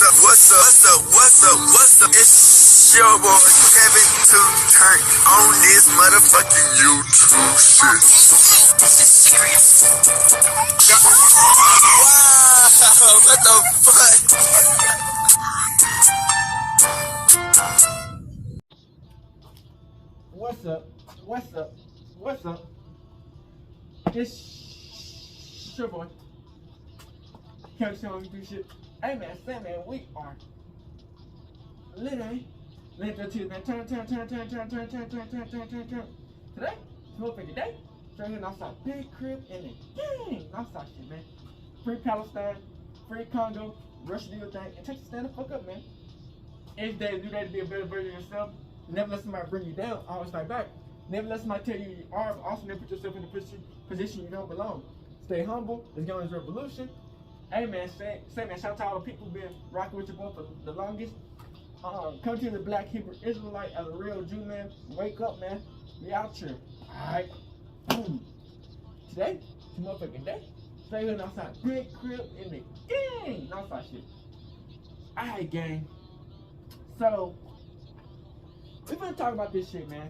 What's up? It's your boy Kevin to turn on this motherfucking YouTube shit. This is serious. Wow, what the fuck? What's up? It's your boy. Can't show me do shit. Hey man, we are literally to man. Turn. Today, motherfucking day. Straight here, outside big crib and the gang. Outside shit, man. Free Palestine, free Congo, Russia do your thing, and take stand the fuck up, man. Each day, do that to be a better version of yourself. Never let somebody bring you down. Always fight back. Never let somebody tell you are, but also never put yourself in a position you don't belong. Stay humble. Let's go on this revolution. Hey man, say man, shout out to all the people who've been rocking with your boy for the longest. Come to the Black Hebrew Israelite as a real Jew, man. Wake up, man. We out here. Alright. Today, it's a motherfucking day. Stay here outside. Big crib in the gang. Outside shit. Alright, gang. So, we're gonna talk about this shit, man.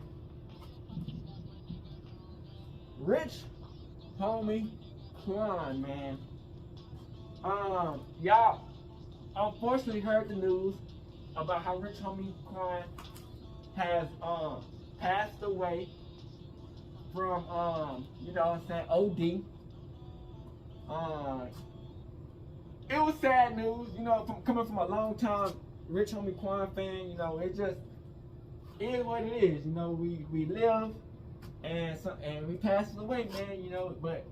Rich homie Quan, man. Y'all unfortunately heard the news about how rich homie Quan has passed away from you know what I'm saying, OD. It was sad news, you know, coming from a long time rich homie Quan fan. You know, it just is what it is. You know, we live and we pass it away, man. You know, but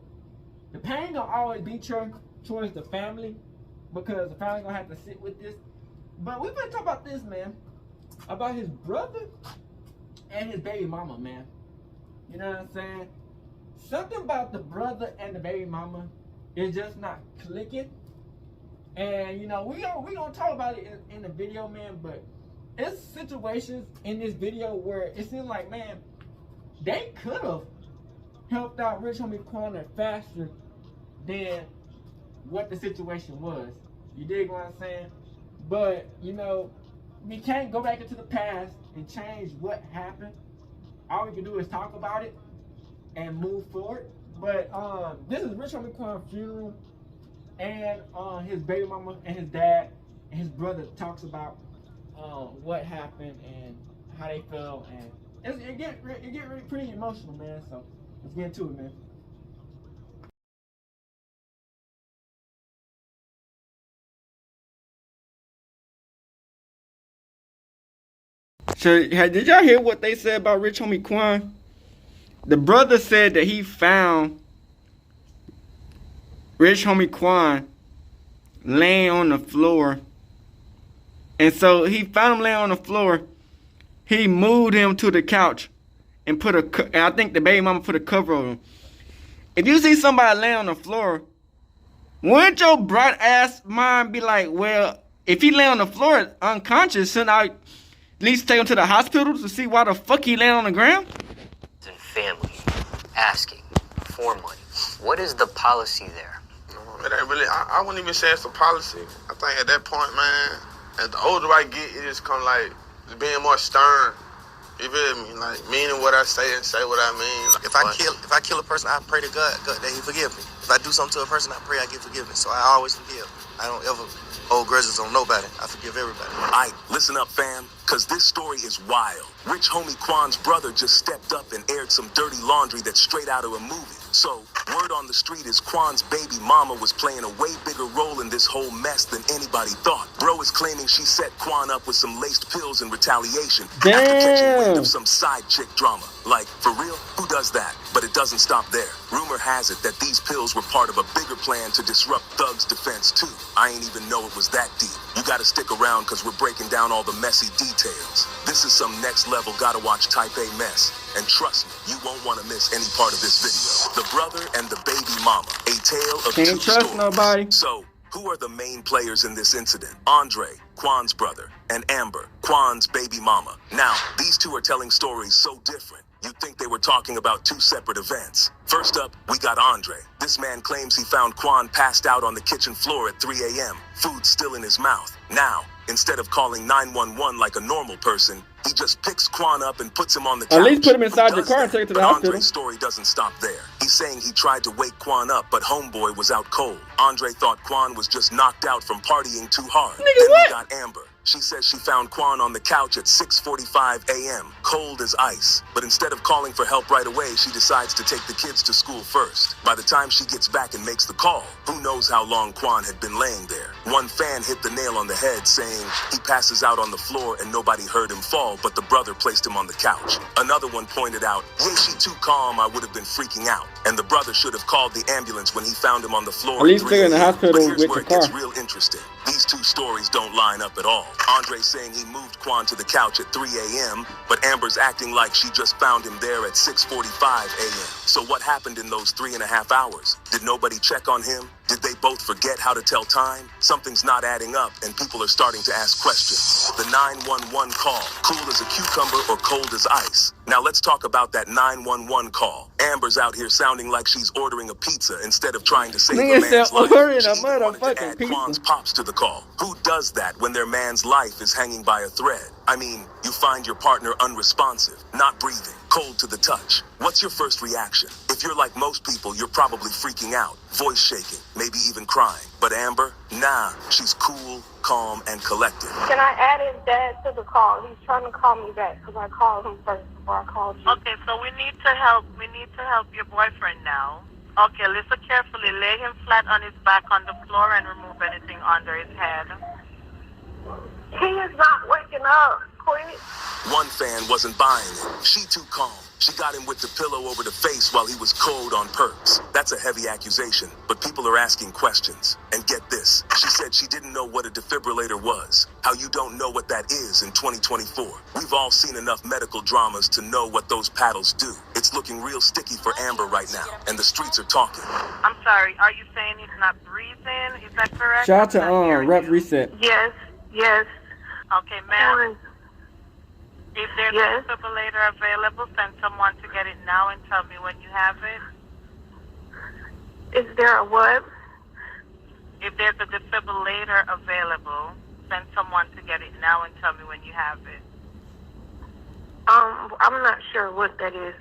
the pain gonna always be towards the family, because the family gonna have to sit with this. But we've been talking about this, man, about his brother and his baby mama, man. You know what I'm saying? Something about the brother and the baby mama is just not clicking. And you know, we gonna talk about it in the video, man. But it's situations in this video where it seems like, man, they could have helped out rich homie Quan faster than what the situation was. You dig what I'm saying? But you know, we can't go back into the past and change what happened. All we can do is talk about it and move forward. But this is rich homie Quan's funeral, and his baby mama and his dad and his brother talks about what happened and how they felt, and it get really pretty emotional, man. So let's get into it, man. So, did y'all hear what they said about rich homie Quan? The brother said that he found rich homie Quan laying on the floor. And so he found him laying on the floor. He moved him to the couch and and I think the baby mama put a cover on him. If you see somebody laying on the floor, wouldn't your bright ass mind be like, well, if he lay on the floor unconscious, shouldn't I at least take him to the hospital to see why the fuck he laying on the ground? And family asking for money. What is the policy there? It ain't really, I wouldn't even say it's a policy. I think at that point, man, as the older I get, it just come like being more stern. You feel me? Like meaning what I say and say what I mean. Like, if I kill a person, I pray to God that He forgive me. If I do something to a person, I pray I get forgiveness. So I always forgive. I don't ever hold grudges on nobody. I forgive everybody. All right, listen up, fam, because this story is wild. Rich homie Quan's brother just stepped up and aired some dirty laundry that's straight out of a movie. So, word on the street is Quan's baby mama was playing a way bigger role in this whole mess than anybody thought. Bro is claiming she set Quan up with some laced pills in retaliation after catching wind of some side chick drama. Like, for real? Who does that? But it doesn't stop there. Rumor has it that these pills were part of a bigger plan to disrupt Thug's defense too. I ain't even know it was that deep. You gotta stick around because we're breaking down all the messy details. This is some next level gotta watch type A mess. And trust me, you won't want to miss any part of this video. The brother and the baby mama, a tale of Can't two trust stories. nobody. So, Who are the main players in this incident? Andre, Quan's brother, and Amber, Quan's baby mama. Now, these two are telling stories so different, you'd think they were talking about two separate events. First up, we got Andre. This man claims he found Quan passed out on the kitchen floor at 3 a.m., food still in his mouth. Now, instead of calling 911 like a normal person, he just picks Quan up and puts him on the couch. At least put him inside the car and take it to the hospital. Andre's story doesn't stop there. He's saying he tried to wake Quan up, but homeboy was out cold. Andre thought Quan was just knocked out from partying too hard. Nigga, then what? we got Amber. She says she found Quan on the couch at 6:45 a.m., cold as ice. But instead of calling for help right away, she decides to take the kids to school first. By the time she gets back and makes the call, who knows how long Quan had been laying there. One fan hit the nail on the head, saying he passes out on the floor and nobody heard him fall, but the brother placed him on the couch. Another one pointed out, "Yeah, she too calm, I would have been freaking out." And the brother should have called the ambulance when he found him on the floor. At least they're in the hospital But here's with where the it gets car. real interesting. These two stories don't line up at all. Andre's saying he moved Quan to the couch at 3 a.m., but Amber's acting like she just found him there at 6:45 a.m. So what happened in those 3.5 hours? Did nobody check on him? Did they both forget how to tell time? Something's not adding up, and people are starting to ask questions. The 911 call, cool as a cucumber or cold as ice. Now let's talk about that 911 call. Amber's out here sounding like she's ordering a pizza instead of trying to save a Nigga man's said life. ordering She a even wanted to motherfucking add pizza. Quan's pops to the call. Who does that when their man's life is hanging by a thread? I mean, you find your partner unresponsive, not breathing, cold to the touch. What's your first reaction? If you're like most people, you're probably freaking out, voice shaking, maybe even crying. But Amber, nah, she's cool, calm, and collected. Can I add his dad to the call? He's trying to call me back because I called him first before I called you. Okay, so we need to help your boyfriend now. Okay, listen carefully. Lay him flat on his back on the floor and remove anything under his head. He is not waking up. Quit. One fan wasn't buying it. She too calm. She got him with the pillow over the face while he was cold on perks. That's a heavy accusation, but people are asking questions. And get this, she said she didn't know what a defibrillator was. How you don't know what that is in 2024. We've all seen enough medical dramas to know what those paddles do. It's looking real sticky for Amber right now, and the streets are talking. I'm sorry, are you saying he's not breathing? Is that correct? Shout out to I'm not hearing Rep you. Reset. Yes, yes. Okay, ma'am. If there's Yes. a defibrillator available, send someone to get it now and tell me when you have it. Is there a what? If there's a defibrillator available, send someone to get it now and tell me when you have it. I'm not sure what that is.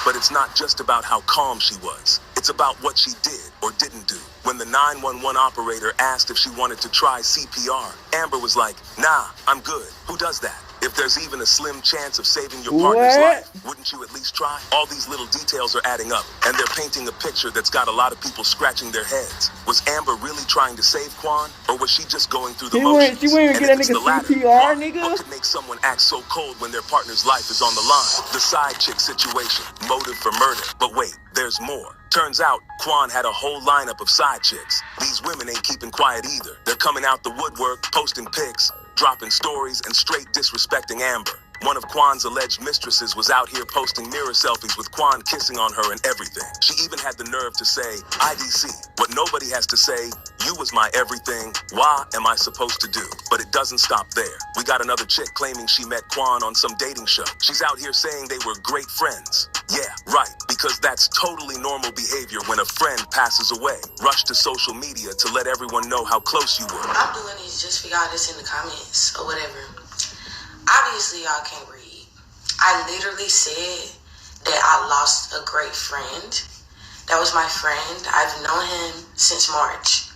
But it's not just about how calm she was. It's about what she did or didn't do. When the 911 operator asked if she wanted to try CPR, Amber was like, "Nah, I'm good. Who does that? If there's even a slim chance of saving your partner's What? life, wouldn't you at least try?" All these little details are adding up, and they're painting a picture that's got a lot of people scratching their heads. Was Amber really trying to save Quan, or was she just going through the motions? She wouldn't And get if that it's the nigga latter, CPR, why? nigga? What could make someone act so cold when their partner's life is on the line? The side chick situation, motive for murder. But wait, there's more. Turns out, Quan had a whole lineup of side chicks. These women ain't keeping quiet either. They're coming out the woodwork, posting pics, dropping stories, and straight disrespecting Amber. One of Quan's alleged mistresses was out here posting mirror selfies with Quan kissing on her and everything. She even had the nerve to say, IDC. What nobody has to say, you was my everything, why am I supposed to do? But it doesn't stop there. We got another chick claiming she met Quan on some dating show. She's out here saying they were great friends. Yeah, right, because that's totally normal behavior when a friend passes away. Rush to social media to let everyone know how close you were. I'm doing this just for y'all that's in the comments or whatever. Obviously, y'all can't read. I literally said that I lost a great friend. That was my friend. I've known him since March.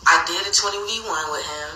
I did a 20v1 with him,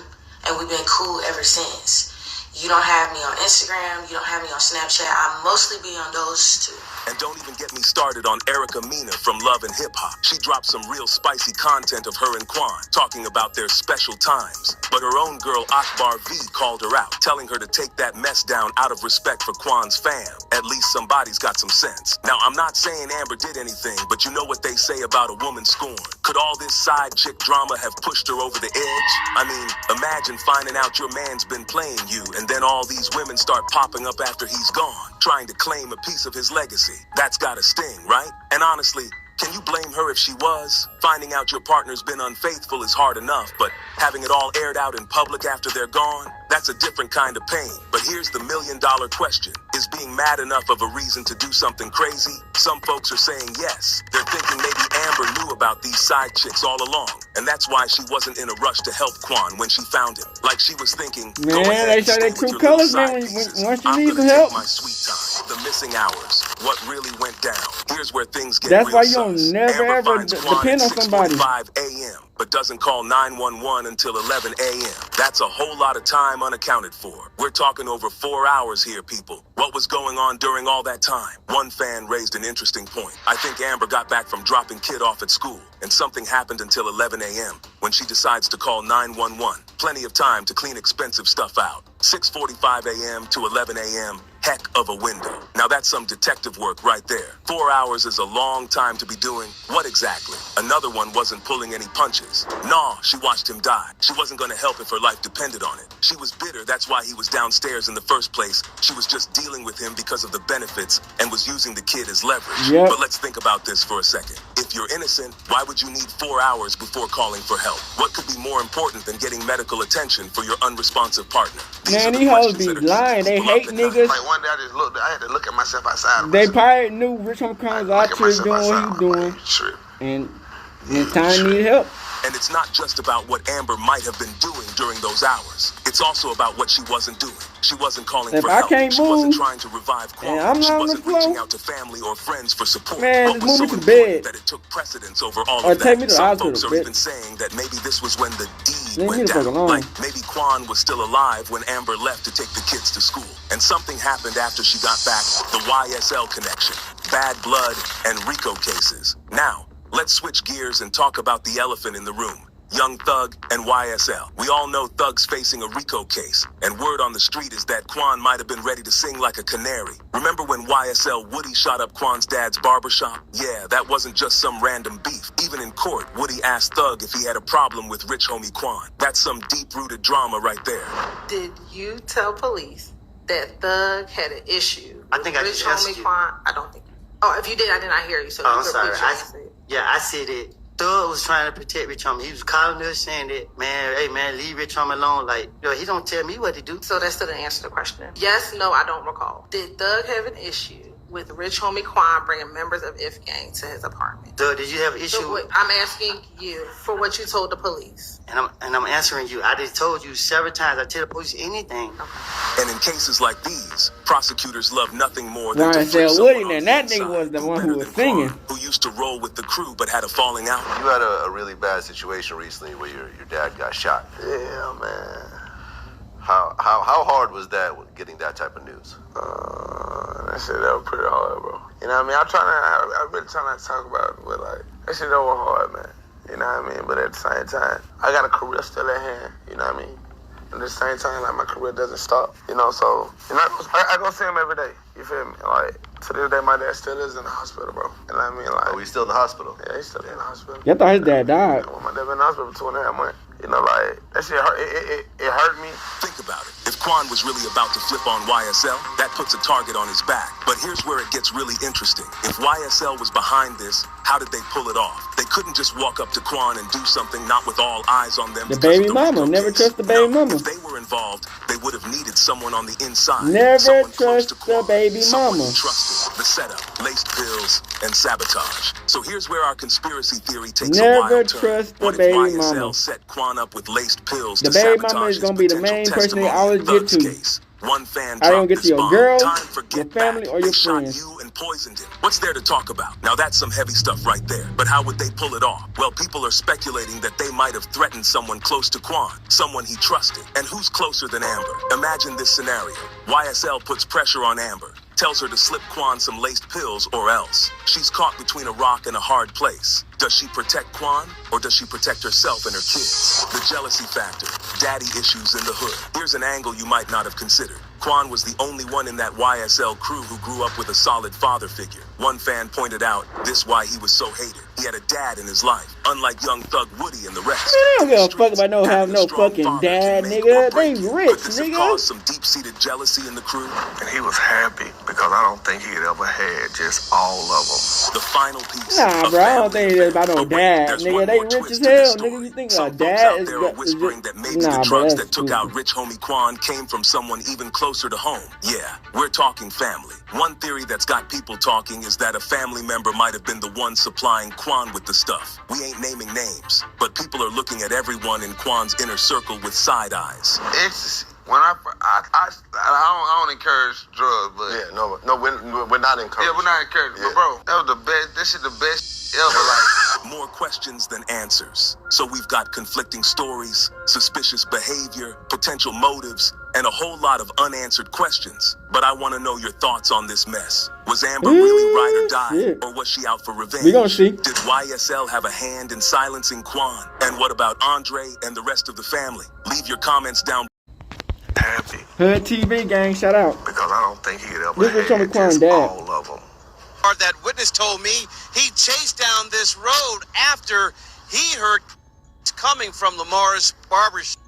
and we've been cool ever since. You don't have me on Instagram. You don't have me on Snapchat. I mostly be on those two. And don't even get me started on Erica Mena from Love and Hip Hop. She dropped some real spicy content of her and Quan, talking about their special times. But her own girl Akbar V called her out, telling her to take that mess down out of respect for Quan's fam. At least somebody's got some sense. Now, I'm not saying Amber did anything, but you know what they say about a woman scorned. Could all this side chick drama have pushed her over the edge? I mean, imagine finding out your man's been playing you, and then all these women start popping up after he's gone, trying to claim a piece of his legacy. That's gotta sting, right? And honestly, Can you blame her if she was? Finding out your partner's been unfaithful is hard enough, but having it all aired out in public after they're gone, that's a different kind of pain. But here's the million-dollar question. Is being mad enough of a reason to do something crazy? Some folks are saying yes. They're thinking maybe Amber knew about these side chicks all along, and that's why she wasn't in a rush to help Quan when she found him. Like she was thinking, go Man, ahead they and show stay their with true your little colors, side man, pieces. once you I'm need some gonna help. take my sweet time. The missing hours. What really went down. Here's where things get That's real why you don't sus. never Amber ever finds Quan depend at on somebody. 6:45 a.m., but doesn't call 911 until 11 a.m. That's a whole lot of time unaccounted for. We're talking over 4 hours here, people. What was going on during all that time? One fan raised an interesting point. I think Amber got back from dropping kid off at school, and something happened until 11 a.m. when she decides to call 911. Plenty of time to clean expensive stuff out. 6:45 a.m. to 11 a.m. Heck of a window. Now that's some detective work right there. 4 hours is a long time to be doing what exactly? Another one wasn't pulling any punches. Nah, she watched him die. She wasn't gonna help if her life depended on it. She was bitter, that's why he was downstairs in the first place. She was just dealing with him because of the benefits and was using the kid as leverage. Yep. But let's think about this for a second. If you're innocent, why would you need 4 hours before calling for help? What could be more important than getting medical attention for your unresponsive partner? These Man, are the these hoes questions be that are keeping lying. They people up hate at night. niggas. Like one day I had to look at myself outside. They probably knew Rich Homie Quan was out here doing what he was doing, True. and it's time to need help. And it's not just about what Amber might have been doing during those hours. It's also about what she wasn't doing. She wasn't calling If for I help. can't She wasn't move, trying to revive Quan. and I'm She not on the wasn't reaching floor, out to family or friends for support. man, What just was move so me to important bed. that it took precedence over all Or of take that? me to the Some hospital, folks are bitch. even saying that maybe this was when the deed Leave me went the fuck down. alone. Like maybe Quan was still alive when Amber left to take the kids to school. And something happened after she got back. The YSL connection, bad blood, and RICO cases. Now, let's switch gears and talk about the elephant in the room. Young Thug and YSL. We all know Thug's facing a RICO case, and word on the street is that Quan might have been ready to sing like a canary. Remember when YSL Woody shot up Quan's dad's barbershop? Yeah, that wasn't just some random beef. Even in court, Woody asked Thug if he had a problem with Rich Homie Quan. That's some deep-rooted drama right there. Did you tell police that Thug had an issue I think I with just Rich asked Homie you. Quan? I don't think. Oh, if you did, I did not hear you. So Oh, you I'm could sorry. repeat your answer. I said it. Thug was trying to protect Rich Homie. He was calling us saying that, man, hey, man, leave Rich Homie alone. Like, yo, he don't tell me what to do. So that still didn't answer the question. Yes, no, I don't recall. Did Thug have an issue with Rich Homie Quan bringing members of If Gang to his apartment? Thug, did you have an issue? So I'm asking you for what you told the police. And I'm answering you. I just told you several times. I tell the police anything. And in cases like these, prosecutors love nothing more than to YSL free Woody, someone on and the that inside. nigga was the one better who was than singing. Quan, who used to roll with the crew but had a falling out. You had a really bad situation recently where your dad got shot. Yeah, man. How hard was that getting that type of news? That shit, that was pretty hard, bro. You know what I mean? I really try not to talk about it, but like, that shit, that was hard, man. You know what I mean? But at the same time, I got a career still at hand, you know what I mean? And at the same time, like, my career doesn't stop, you know, so, you know, I go see him every day, you feel me? Like, to this day, my dad still is in the hospital, bro. You know what I mean? Like, Oh, he's still in the hospital? yeah, he's still in the hospital. I thought his dad died. Well, my dad been in the hospital for 2.5 months. You know, like, that shit hurt, it hurt me. Think about it. If Quan was really about to flip on YSL, that puts a target on his back. But here's where it gets really interesting. If YSL was behind this, how did they pull it off? They couldn't just walk up to Quan and do something not with all eyes on them. The because of baby mama. RICO Never case. trust the baby No, mama. If they were involved, they would have needed someone on the inside. Never someone close trust to Quan, the baby someone mama. who trusted the setup, laced pills, and sabotage. So here's where our conspiracy theory takes a Never wild turn. trust the What if baby YSL mama? set Quan up with laced pills The to baby sabotage mama is his gonna be the potential main person they testimony always in get Thug's to. case? One fan I don't dropped get this to your bomb. girl, Time for your get family, back. or your They shot friends. you and poisoned him. What's there to talk about? Now that's some heavy stuff right there. But how would they pull it off? Well, people are speculating that they might have threatened someone close to Quan, someone he trusted. And who's closer than Amber? Imagine this scenario. YSL puts pressure on Amber, tells her to slip Quan some laced pills or else. She's caught between a rock and a hard place. Does she protect Quan or does she protect herself and her kids? The jealousy factor, daddy issues in the hood. Here's an angle you might not have considered. Quan was the only one in that YSL crew who grew up with a solid father figure. One fan pointed out this why he was so hated. He had a dad in his life, unlike young thug Woody and the rest. Man, I don't give a fuck about Having having a no strong fucking father dad, can make nigga. or break They you. rich, Could this have nigga. caused some deep-seated jealousy in the crew? And he was happy because I don't think he'd ever had just all of them. The final piece. Nah, of bro, I don't family think it's about no But wait, dad, there's nigga. one They more rich twist as to this hell, story. nigga. You think Some a folks dad out is there are whispering that maybe nah, the bro, drugs that's that took out rich homie Quan came from someone even closer to home. Yeah, we're talking family. One theory that's got people talking is that a family member might have been the one supplying Quan with the stuff. We ain't naming names, but people are looking at everyone in Quan's inner circle with side eyes. Ecstasy. When I don't encourage drugs, but Yeah, no, we're not encouraged. yeah, we're not encouraging. Yeah. But bro, that was the best. This is the best ever. Like, More questions than answers. So we've got conflicting stories, suspicious behavior, potential motives, and a whole lot of unanswered questions. But I want to know your thoughts on this mess. Was Amber really ride or die, shit. or was she out for revenge? We gonna see. Did YSL have a hand in silencing Quan? And what about Andre and the rest of the family? Leave your comments down. happy Hood TV gang, shout out. because I don't think he'd ever This was Tommy had Quan just dad. all of them. That witness told me he chased down this road after he heard coming from Lamar's barbershop.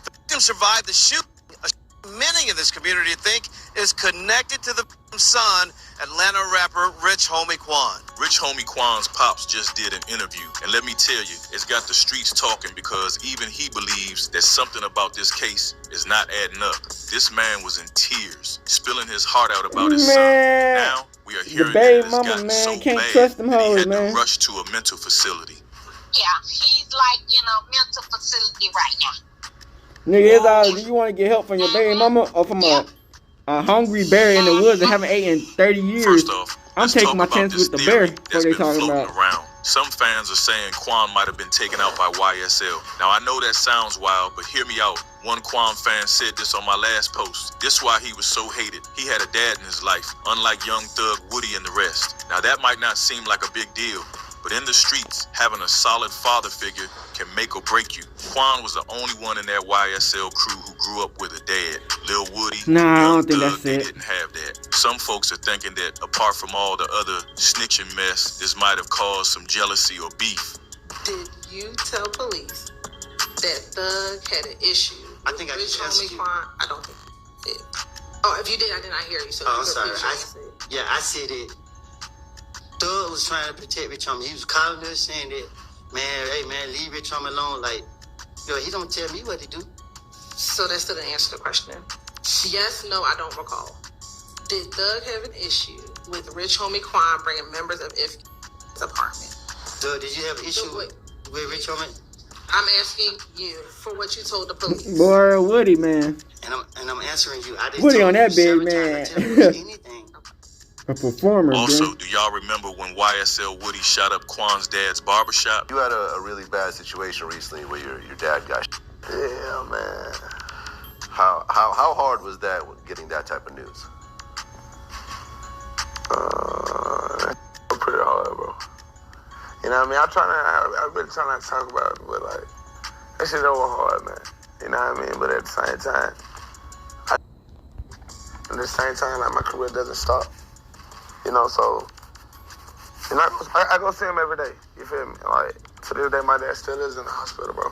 The victim survived the shooting. Many in this community think is connected to the victim's son, Atlanta rapper Rich Homie Quan. Rich Homie Quan's pops just did an interview, and let me tell you, it's got the streets talking because even he believes that something about this case is not adding up. This man was in tears, spilling his heart out about his son. Now we are hearing that baby it's mama, gotten man, so can't bad trust them that he hoes, had man. to rush to a mental facility. Yeah, he's like in a mental facility right now. Nigga, it's all, you want to get help from your baby mama or from a hungry bear in the woods that haven't eaten in 30 years? First off, I'm taking my chance with the bear. What that's they been talking floating about? around. Some fans are saying Quan might have been taken out by YSL. Now I know that sounds wild, but hear me out. One Quan fan said this on my last post. This is why he was so hated. He had a dad in his life, unlike young thug Woody and the rest. Now that might not seem like a big deal, but in the streets, having a solid father figure can make or break you. Quan was the only one in that YSL crew who grew up with a dad. Lil Woody, Nah, I Young don't think Thug, that's they it. didn't have that. Some folks are thinking that apart from all the other snitching mess, this might have caused some jealousy or beef. Did you tell police that Thug had an issue? I think I Rich just answered Homie you. Quan? I don't think you did. Oh, if you did, I did not hear you. So Oh, you I'm sorry. repeat what you said. I said it. Thug was trying to protect Rich Homie. He was calling us saying that, man, hey, man, leave Rich Homie alone. Like, yo, he don't tell me what to do. So that still didn't answer the question. Yes, no, I don't recall. Did Thug have an issue with Rich Homie Quan bringing members of his apartment? Thug, did you have an issue wait. with Rich Homie? I'm asking you for what you told the police. Boy, Woody, man. And I'm answering you. I didn't Woody tell on you that big, 7 man. times. I tell you anything. A performer, Also, man. do y'all remember when YSL Woody shot up Quan's dad's barbershop? You had a really bad situation recently where your dad got shot. yeah, man. How hard was that getting that type of news? Pretty hard, bro. You know what I mean? I've been trying not to talk about it, but like, that shit over hard, man. You know what I mean? But at the same time, like my career doesn't stop. You know, so, and I go see him every day. You feel me? Like, to this day, my dad still is in the hospital, bro.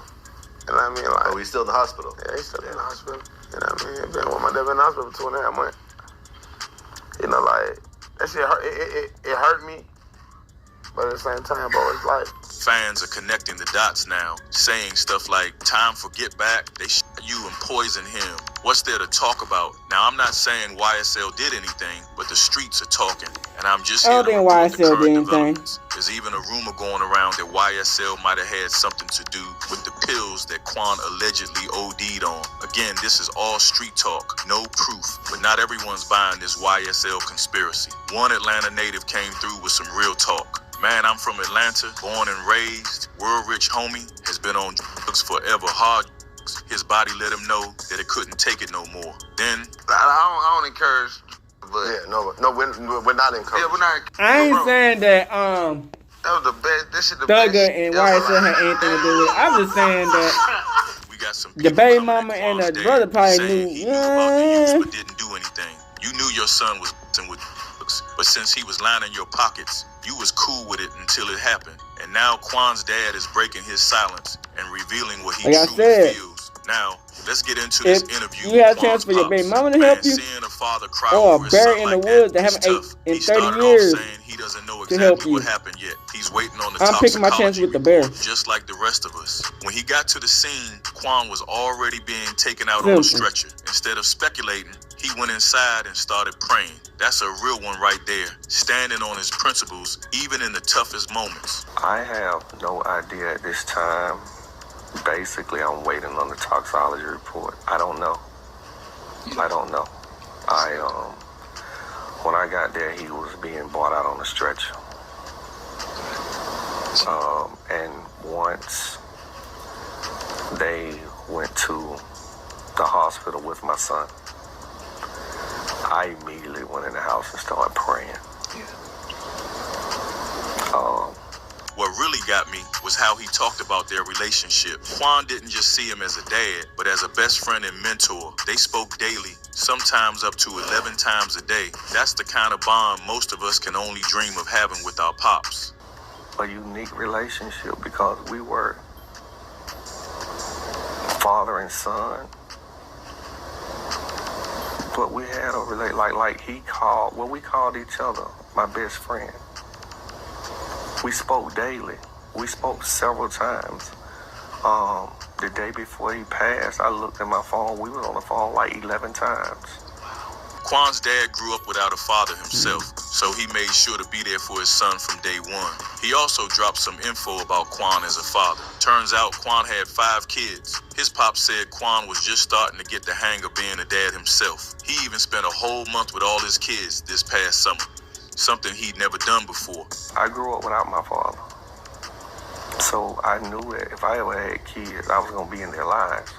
You know what I mean? Like, Oh, he's still in the hospital? yeah, he's still in the hospital. You know what I mean? My dad been in the hospital for 2.5 months. You know, like, that shit hurt. It hurt me. But at the same time, bro, it's like, Fans are connecting the dots now, saying stuff like, time for get back, they shot you and poisoned him. What's there to talk about? Now, I'm not saying YSL did anything, but the streets are talking, and I'm just I here don't to think report the YSL did current anything. developments. There's even a rumor going around that YSL might have had something to do with the pills that Quan allegedly OD'd on. Again, this is all street talk, no proof, but not everyone's buying this YSL conspiracy. One Atlanta native came through with some real talk. Man, I'm from Atlanta, born and raised. World rich homie has been on drugs forever, hard drugs. His body let him know that it couldn't take it no more. Then, I don't encourage, but Yeah, no, we're not encouraged. yeah, we're not. I ain't bro, saying that that was the best. This is the Thugger best. and ever. YSL had anything to do with it. I'm just saying that we got some the people baby coming at mama and Quan's the dad brother probably saying knew. he knew about the use but didn't do anything. You knew your son was with drugs, but But since he was lining your pockets, you was cool with it until it happened. And now Quan's dad is breaking his silence and revealing what he Like I truly said, feels. Now, let's get into this interview. You had a chance for your baby mama to help you, seeing a father cry or over a his son bear in the like woods that that haven't ate in He 30 started years off saying he doesn't know to help exactly you. what happened yet. He's waiting on the I'm picking my chance with the bear. just like the rest of us. When he got to the scene, Quan was already being taken out on a stretcher. Instead of speculating, he went inside and started praying. That's a real one right there, standing on his principles, even in the toughest moments. I have no idea at this time. Basically, I'm waiting on the toxicology report. I don't know. I don't know. When I got there, he was being brought out on a stretcher. And once they went to the hospital with my son, I immediately went in the house and started praying. What really got me was how he talked about their relationship. Quan didn't just see him as a dad, but as a best friend and mentor. They spoke daily, sometimes up to 11 times a day. That's the kind of bond most of us can only dream of having with our pops. A unique relationship because we were father and son. But we had a relationship, we called each other my best friend. We spoke daily. We spoke several times. The day before he passed, I looked at my phone. We were on the phone like 11 times. Quan's dad grew up without a father himself, so he made sure to be there for his son from day one. He also dropped some info about Quan as a father. Turns out Quan had 5 kids. His pop said Quan was just starting to get the hang of being a dad himself. He even spent a whole month with all his kids this past summer, something he'd never done before. I grew up without my father, so I knew that if I ever had kids, I was going to be in their lives.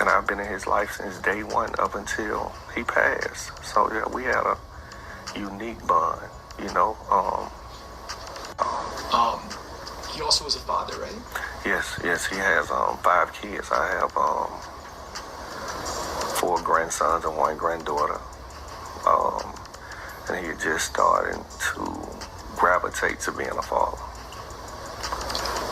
And I've been in his life since day one up until he passed. So yeah, we had a unique bond, you know. He also was a father, right? Yes, he has 5 kids. I have 4 grandsons and 1 granddaughter. And he just started to gravitate to being a father.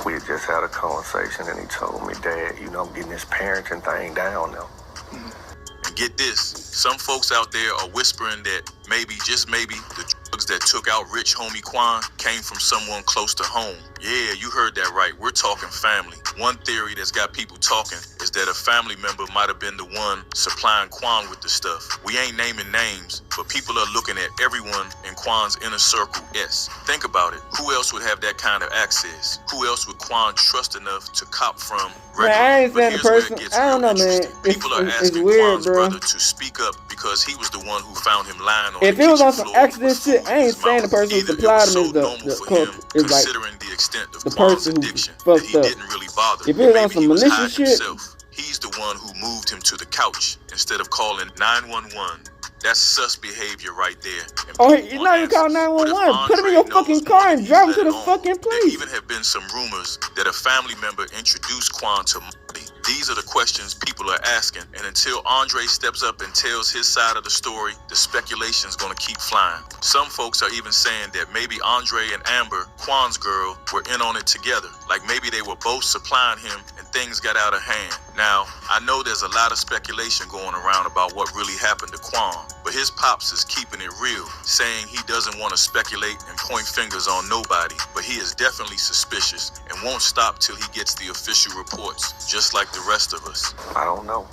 We had just had a conversation and he told me, Dad, you know, I'm getting this parenting thing down now. And get this, some folks out there are whispering that maybe, just maybe, the drugs that took out rich homie Quan came from someone close to home. Yeah, you heard that right. We're talking family. One theory that's got people talking is that a family member might have been the one supplying Quan with the stuff. We ain't naming names, but people are looking at everyone in Quan's inner circle. Yes, think about it. Who else would have that kind of access? Who else would Quan trust enough to cop from? Man, I ain't saying the person. I don't know, man. It's weird, bro. Brother to speak up because he was the one who found him lying on if the it was on some floor accident shit, I ain't saying the person who supplied him is the considering the extent of the Quan's person who addiction, fucked he up. didn't really bother. If it was on Maybe some he was malicious high shit, himself. He's the one who moved him to the couch instead of calling 911. That's sus behavior right there. Oh, you're not even calling 911. Put him in your fucking car and drive him to the fucking place. There even have been some rumors that a family member introduced Quan to Marty. These are the questions people are asking, and until Andre steps up and tells his side of the story, the speculation's gonna keep flying. Some folks are even saying that maybe Andre and Amber, Quan's girl, were in on it together. Like maybe they were both supplying him and things got out of hand. Now, I know there's a lot of speculation going around about what really happened to Quan, but his pops is keeping it real, saying he doesn't want to speculate and point fingers on nobody, but he is definitely suspicious and won't stop till he gets the official reports, just like the rest of us. I don't know.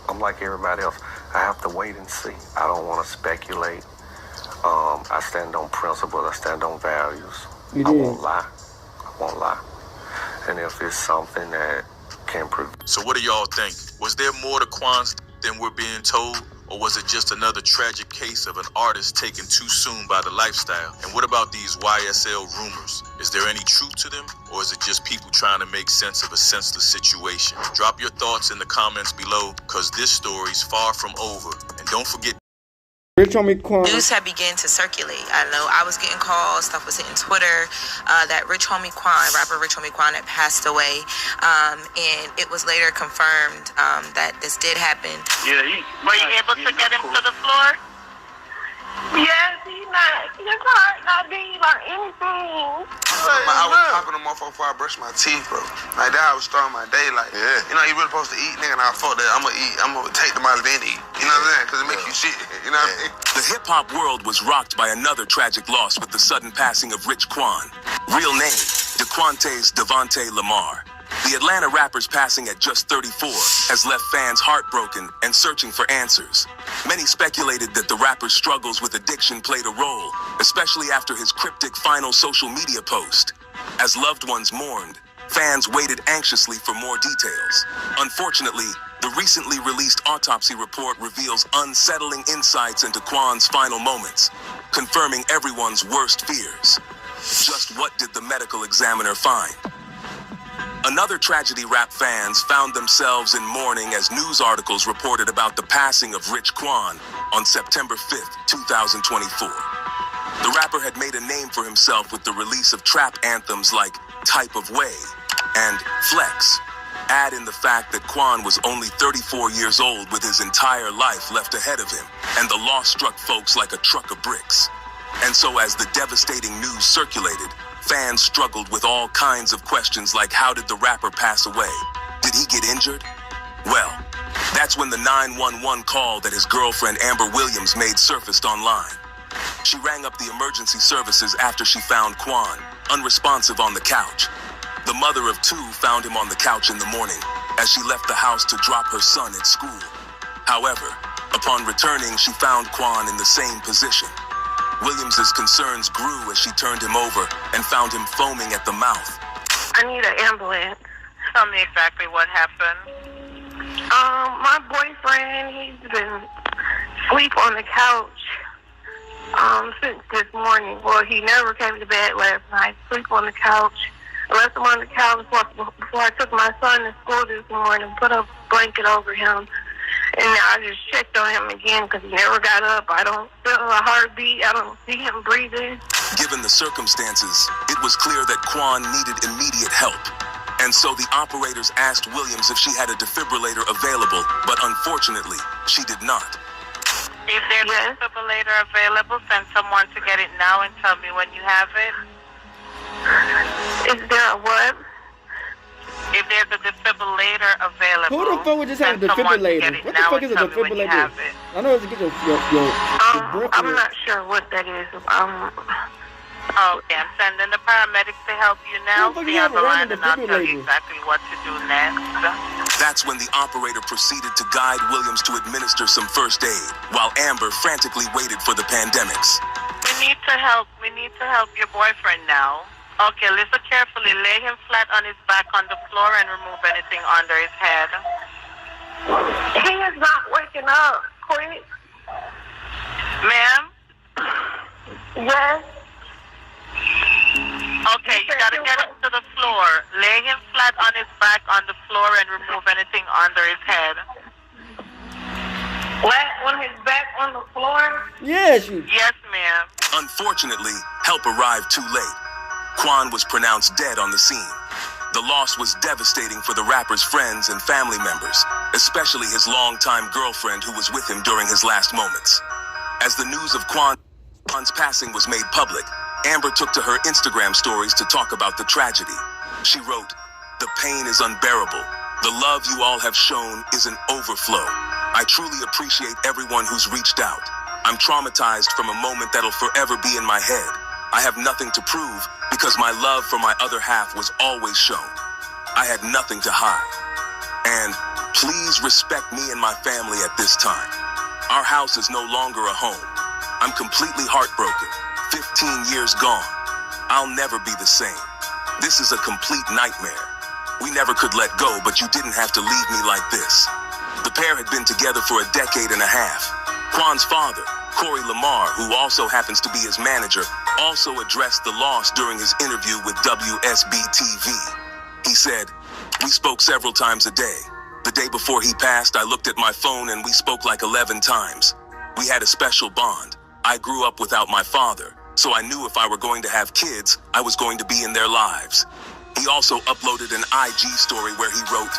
I'm like everybody else. I have to wait and see. I don't want to speculate. I stand on principles. I stand on values. I won't lie. And if it's something that can prevent. So what do y'all think? Was there more to Quan's than we're being told? Or was it just another tragic case of an artist taken too soon by the lifestyle? And what about these YSL rumors? Is there any truth to them? Or is it just people trying to make sense of a senseless situation? Drop your thoughts in the comments below, because this story's far from over. And don't forget, Rich homie Quan. News had begun to circulate. I know I was getting calls, stuff was hitting Twitter, that Rich homie Quan, rapper Rich homie Quan, had passed away. And it was later confirmed that this did happen. Yeah, were you able to get him to the floor? Yes, his heart not beating or anything. I was talking to motherfucker before I brushed my teeth, bro. Like that, I was starting my day like, you know, you really supposed to eat, nigga, and I fuck that. I'm gonna take the money then eat. You know what I'm saying? Because it makes you shit. You know what I mean? The hip-hop world was rocked by another tragic loss with the sudden passing of Rich Quan. Real name, DeQuantes Devontae Lamar. The Atlanta rapper's passing at just 34 has left fans heartbroken and searching for answers. Many speculated that the rapper's struggles with addiction played a role, especially after his cryptic final social media post. As loved ones mourned, fans waited anxiously for more details. Unfortunately, the recently released autopsy report reveals unsettling insights into Quan's final moments, confirming everyone's worst fears. Just what did the medical examiner find? Another tragedy rap fans found themselves in mourning as news articles reported about the passing of Rich Quan on September 5th, 2024. The rapper had made a name for himself with the release of trap anthems like Type of Way and Flex. Add in the fact that Quan was only 34 years old with his entire life left ahead of him, and the loss struck folks like a truck of bricks. And so as the devastating news circulated, fans struggled with all kinds of questions like how did the rapper pass away? Did he get injured? Well, that's when the 911 call that his girlfriend Amber Williams made surfaced online. She rang up the emergency services after she found Quan unresponsive on the couch. The mother of two found him on the couch in the morning as she left the house to drop her son at school. However, upon returning, she found Quan in the same position. Williams's concerns grew as she turned him over and found him foaming at the mouth. I need an ambulance. Tell me exactly what happened. My boyfriend, he's been asleep on the couch since this morning. Well, he never came to bed last night. Sleep on the couch. I left him on the couch before I took my son to school this morning, put a blanket over him. And I just checked on him again because he never got up. I don't feel a heartbeat. I don't see him breathing. Given the circumstances, it was clear that Quan needed immediate help. And so the operators asked Williams if she had a defibrillator available, but unfortunately, she did not. If there's a defibrillator available, send someone to get it now and tell me when you have it. Is there a what? If there's a defibrillator available, Who the fuck would just have a defibrillator? What the fuck is a defibrillator? I know it's to get your breath. I'm not sure what that is. Okay, I'm sending the paramedics to help you now. Stay on the line and I'll tell you exactly what to do next. That's when the operator proceeded to guide Williams to administer some first aid, while Amber frantically waited for the pandemics. We need to help your boyfriend now. Okay, listen carefully. Lay him flat on his back on the floor and remove anything under his head. He is not waking up. Quick. Ma'am? Yes. Okay, you gotta get him to the floor. Lay him flat on his back on the floor and remove anything under his head. Flat on his back on the floor? Yes, Yes, ma'am. Unfortunately, help arrived too late. Quan was pronounced dead on the scene. The loss was devastating for the rapper's friends and family members, especially his longtime girlfriend who was with him during his last moments. As the news of Quan's passing was made public, Amber took to her Instagram stories to talk about the tragedy. She wrote, "The pain is unbearable. The love you all have shown is an overflow. I truly appreciate everyone who's reached out. I'm traumatized from a moment that'll forever be in my head. I have nothing to prove because my love for my other half was always shown. I had nothing to hide. And please respect me and my family at this time. Our house is no longer a home. I'm completely heartbroken. 15 years gone. I'll never be the same. This is a complete nightmare. We never could let go, but you didn't have to leave me like this." The pair had been together for a decade and a half. Quan's father, Corey Lamar, who also happens to be his manager, also addressed the loss during his interview with WSB-TV. He said, "We spoke several times a day. The day before he passed, I looked at my phone and we spoke like 11 times. We had a special bond. I grew up without my father, so I knew if I were going to have kids, I was going to be in their lives." He also uploaded an IG story where he wrote,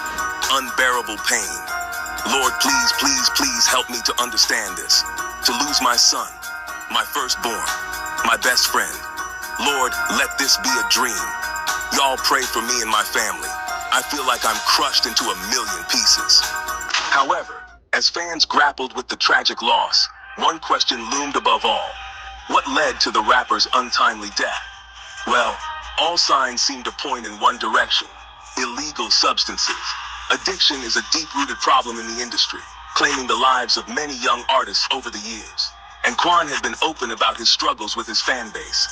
"Unbearable pain. Lord, please, please, please help me to understand this. To lose my son, my firstborn, my best friend. Lord, let this be a dream. Y'all pray for me and my family. I feel like I'm crushed into a million pieces. However, as fans grappled with the tragic loss, one question loomed above all. What led to the rapper's untimely death? Well, all signs seem to point in one direction: illegal substances. Addiction is a deep-rooted problem in the industry, claiming the lives of many young artists over the years. And Quan had been open about his struggles with his fan base.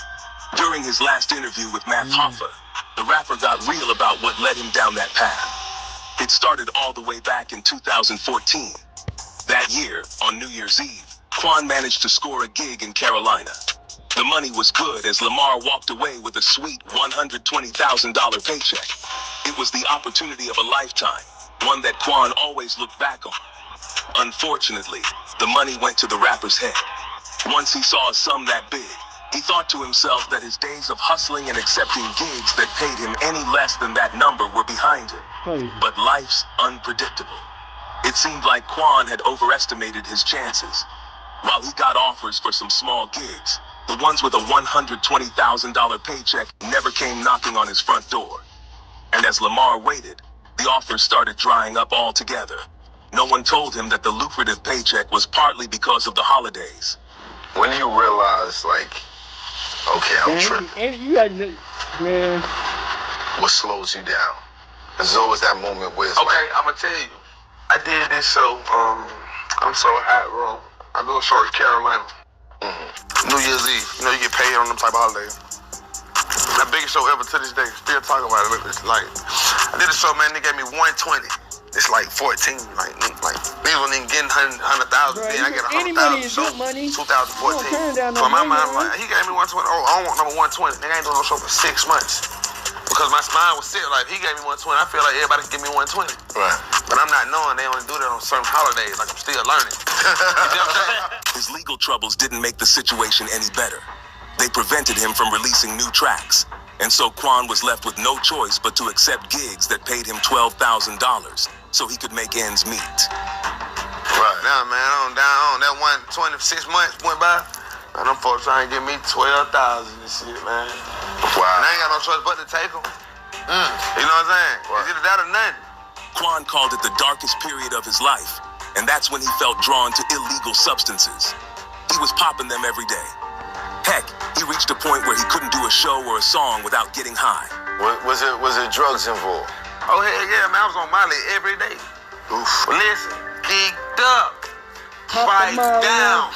During his last interview with Math Hoffa, the rapper got real about what led him down that path. It started all the way back in 2014. That year, on New Year's Eve, Quan managed to score a gig in Carolina. The money was good as Lamar walked away with a sweet $120,000 paycheck. It was the opportunity of a lifetime, one that Quan always looked back on. Unfortunately, the money went to the rapper's head. Once he saw a sum that big, he thought to himself that his days of hustling and accepting gigs that paid him any less than that number were behind him. But life's unpredictable. It seemed like Quan had overestimated his chances. While he got offers for some small gigs, the ones with a $120,000 paycheck never came knocking on his front door. And as Lamar waited, the offers started drying up altogether. No one told him that the lucrative paycheck was partly because of the holidays. When do you realize, like, okay, I'm tripping? And you got, man. What slows you down? There's always that moment where it's Okay, I'm gonna tell you. I did this show, I'm so hot, bro. I do a show in Carolina. New Year's Eve. You know, you get paid on them type of holidays. The biggest show ever to this day. Still talking about it. It's like, I did a show, man, they gave me 120. It's like 14. Like niggas wasn't even getting 100,000. Then I get 100,000 show 2014. For my mind, like, he gave me 120. Oh, I don't want number 120. Nigga, I ain't doing no show for 6 months. Because my mind was set, like, if he gave me 120, I feel like everybody can give me 120. Right. But I'm not knowing they only do that on certain holidays. Like, I'm still learning. You know what I'm saying? His legal troubles didn't make the situation any better. They prevented him from releasing new tracks. And so Quan was left with no choice but to accept gigs that paid him $12,000 so he could make ends meet. Right. Now, man, on that 126 months went by, and them folks trying to give me 12,000 and shit, man. Wow. And I ain't got no choice but to take them. You know what I'm saying? Right. It's either that or nothing. Quan called it the darkest period of his life, and that's when he felt drawn to illegal substances. He was popping them every day. Heck, he reached a point where he couldn't do a show or a song without getting high. Was it drugs involved? Oh, hell yeah, man. I was on Molly every day. Oof. Listen, geeked up. Right down.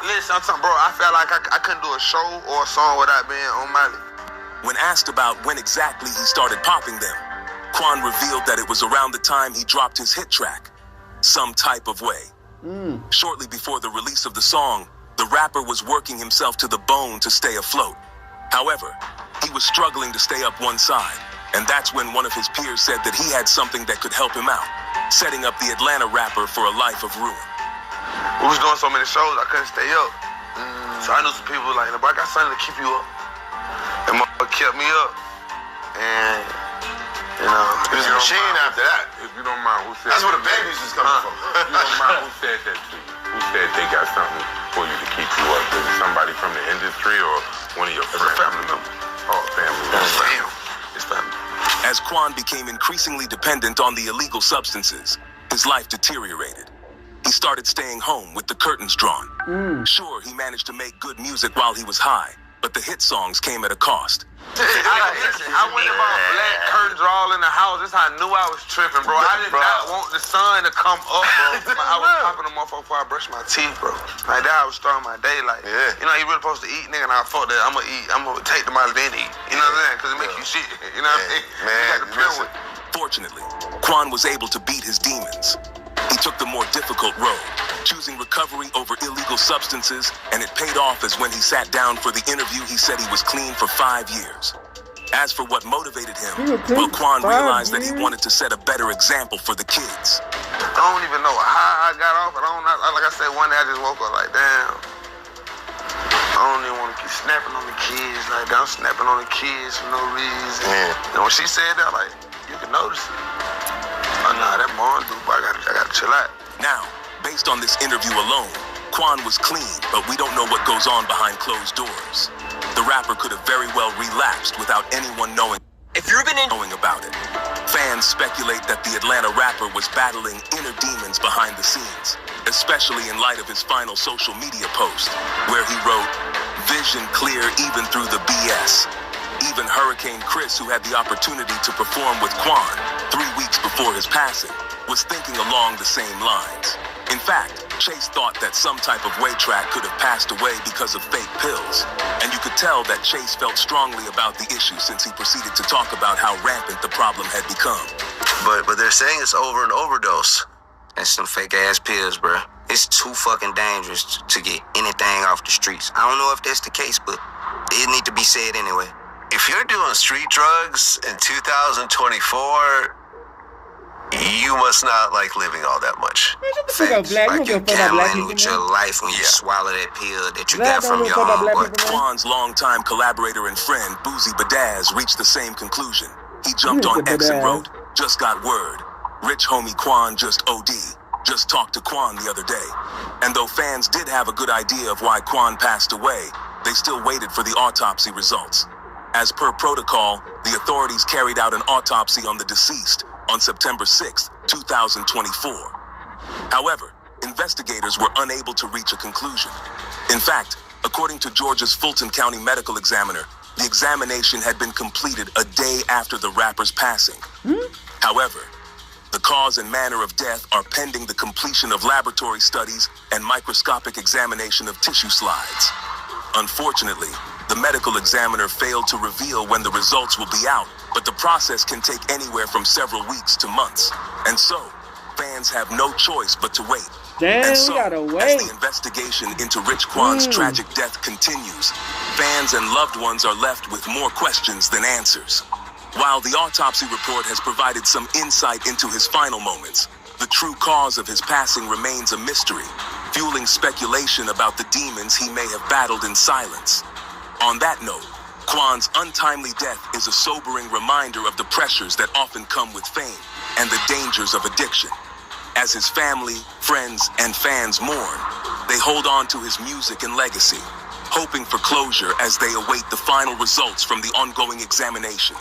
Listen, I'm talking, bro, I felt like I couldn't do a show or a song without being on Molly. When asked about when exactly he started popping them, Quan revealed that it was around the time he dropped his hit track, Some Type of Way. Shortly before the release of the song, the rapper was working himself to the bone to stay afloat. However, he was struggling to stay up one side, and that's when one of his peers said that he had something that could help him out, setting up the Atlanta rapper for a life of ruin. We was doing so many shows, I couldn't stay up. So I knew some people like, I got something to keep you up. And motherfucker kept me up. And, you know, it was a machine after that. If you don't mind, who said that's where the babies was coming from. If you don't mind, who said that to you? Who said they got something for you to keep you up? Is it somebody from the industry or one of your friends? It's a family member. Oh, family member. Damn. It's family. As Quan became increasingly dependent on the illegal substances, his life deteriorated. He started staying home with the curtains drawn. Sure, he managed to make good music while he was high, but the hit songs came at a cost. I went and bought black curtains all in the house. That's how I knew I was tripping, bro. I did not want the sun to come up, bro. I was popping them motherfucker before I brushed my teeth, bro. Like that, I was starting my day like, you know, you really supposed to eat, nigga, and I thought that I'm gonna take them out then eat. You know what I'm saying? Because it makes you shit. You know what I mean? Man, Fortunately, Quan was able to beat his demons. He took the more difficult road, choosing recovery over illegal substances, and it paid off as when he sat down for the interview, he said he was clean for 5 years. As for what motivated him, well, Quan realized that he wanted to set a better example for the kids. I don't even know how I got off, but like I said, one day I just woke up like, damn, I don't even want to keep snapping on the kids like that. I'm snapping on the kids for no reason. And when she said that, like, you can notice it. Oh, nah, that mom, dude, I gotta chill out. Now, based on this interview alone, Quan was clean, but we don't know what goes on behind closed doors. The rapper could have very well relapsed without anyone knowing about it. Fans speculate that the Atlanta rapper was battling inner demons behind the scenes, especially in light of his final social media post, where he wrote, "Vision clear even through the BS." Even Hurricane Chris, who had the opportunity to perform with Quan 3 weeks before his passing, was thinking along the same lines. In fact, Chase thought that some type of weight track could have passed away because of fake pills. And you could tell that Chase felt strongly about the issue since he proceeded to talk about how rampant the problem had become. But they're saying it's over an overdose. That's some fake ass pills, bro. It's too fucking dangerous to get anything off the streets. I don't know if that's the case, but it need to be said anyway. If you're doing street drugs in 2024, you must not like living all that much. Facts, like you're gambling with your life when you swallow that pill that you got from your homeboy. Quan's longtime collaborator and friend, Boozy Badaz, reached the same conclusion. He jumped on X and wrote, "Just got word. Rich homie Quan just OD. Just talked to Quan the other day." And though fans did have a good idea of why Quan passed away, they still waited for the autopsy results. As per protocol, the authorities carried out an autopsy on the deceased on September 6, 2024. However, investigators were unable to reach a conclusion. In fact, according to Georgia's Fulton County medical examiner, the examination had been completed a day after the rapper's passing. However, the cause and manner of death are pending the completion of laboratory studies and microscopic examination of tissue slides. Unfortunately, the medical examiner failed to reveal when the results will be out, but the process can take anywhere from several weeks to months. And so, fans have no choice but to wait. Damn, and so, we gotta wait. as the investigation into Rich Quan's tragic death continues, fans and loved ones are left with more questions than answers. While the autopsy report has provided some insight into his final moments, the true cause of his passing remains a mystery, fueling speculation about the demons he may have battled in silence. On that note, Quan's untimely death is a sobering reminder of the pressures that often come with fame and the dangers of addiction. As his family, friends, and fans mourn, they hold on to his music and legacy, hoping for closure as they await the final results from the ongoing examination.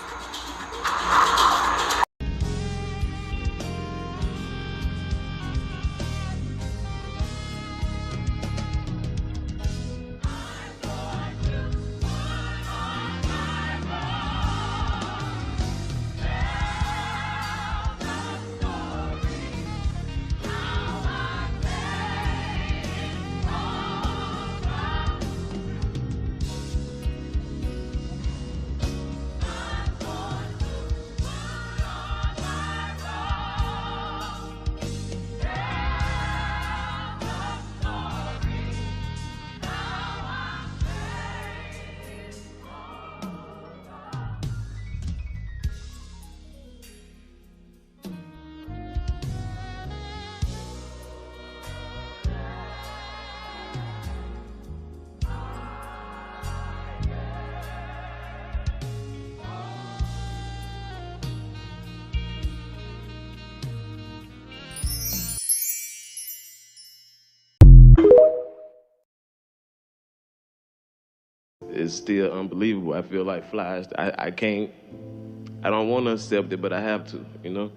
It's still unbelievable. I feel like flies. I don't want to accept it, but I have to, you know?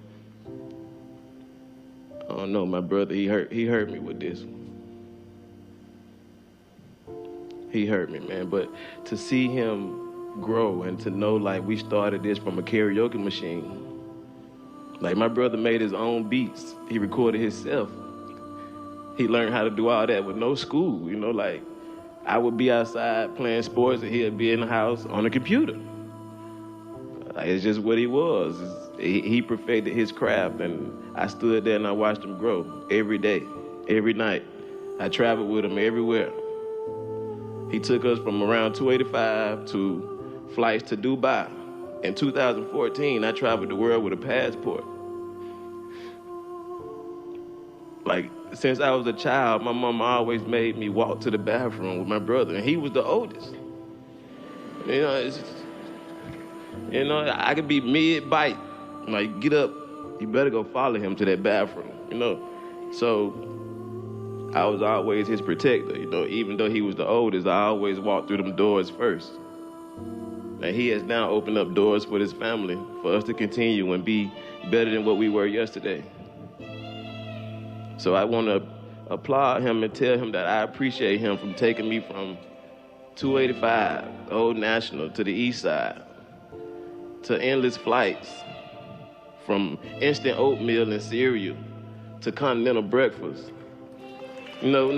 I don't know, my brother, he hurt me with this. He hurt me, man, but to see him grow and to know, like, we started this from a karaoke machine. Like, my brother made his own beats. He recorded himself. He learned how to do all that with no school, you know, like, I would be outside playing sports and he'd be in the house on the computer. It's just what he was. He perfected his craft, and I stood there and I watched him grow every day, every night. I traveled with him everywhere. He took us from around 285 to flights to Dubai. In 2014, I traveled the world with a passport. Like, since I was a child, my mama always made me walk to the bathroom with my brother, and he was the oldest. You know, I could be mid-bite, like, get up, you better go follow him to that bathroom, you know? So I was always his protector, you know, even though he was the oldest, I always walked through them doors first. And he has now opened up doors for his family, for us to continue and be better than what we were yesterday. So I want to applaud him and tell him that I appreciate him from taking me from 285, Old National, to the east side, to endless flights, from instant oatmeal and cereal to continental breakfast. You know,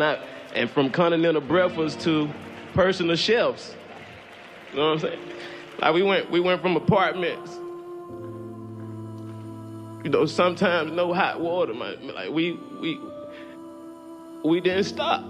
and from continental breakfast to personal chefs. You know what I'm saying? Like we went from apartments, you know, sometimes no hot water, man. Like we didn't stop.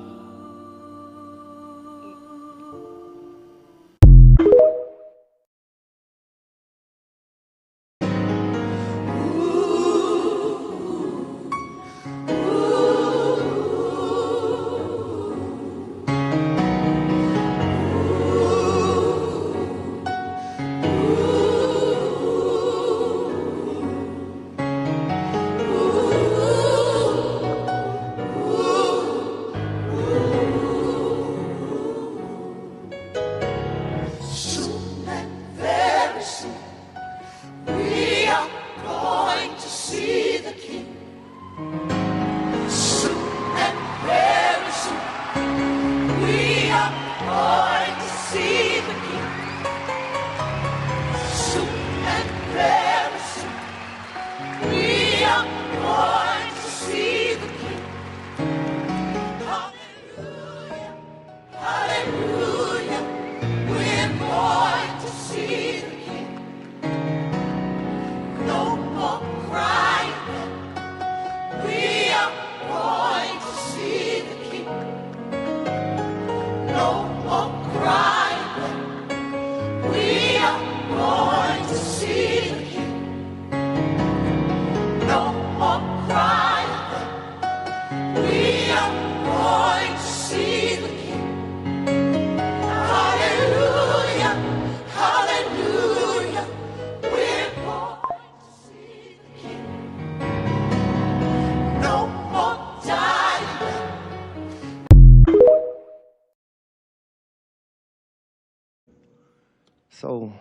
So,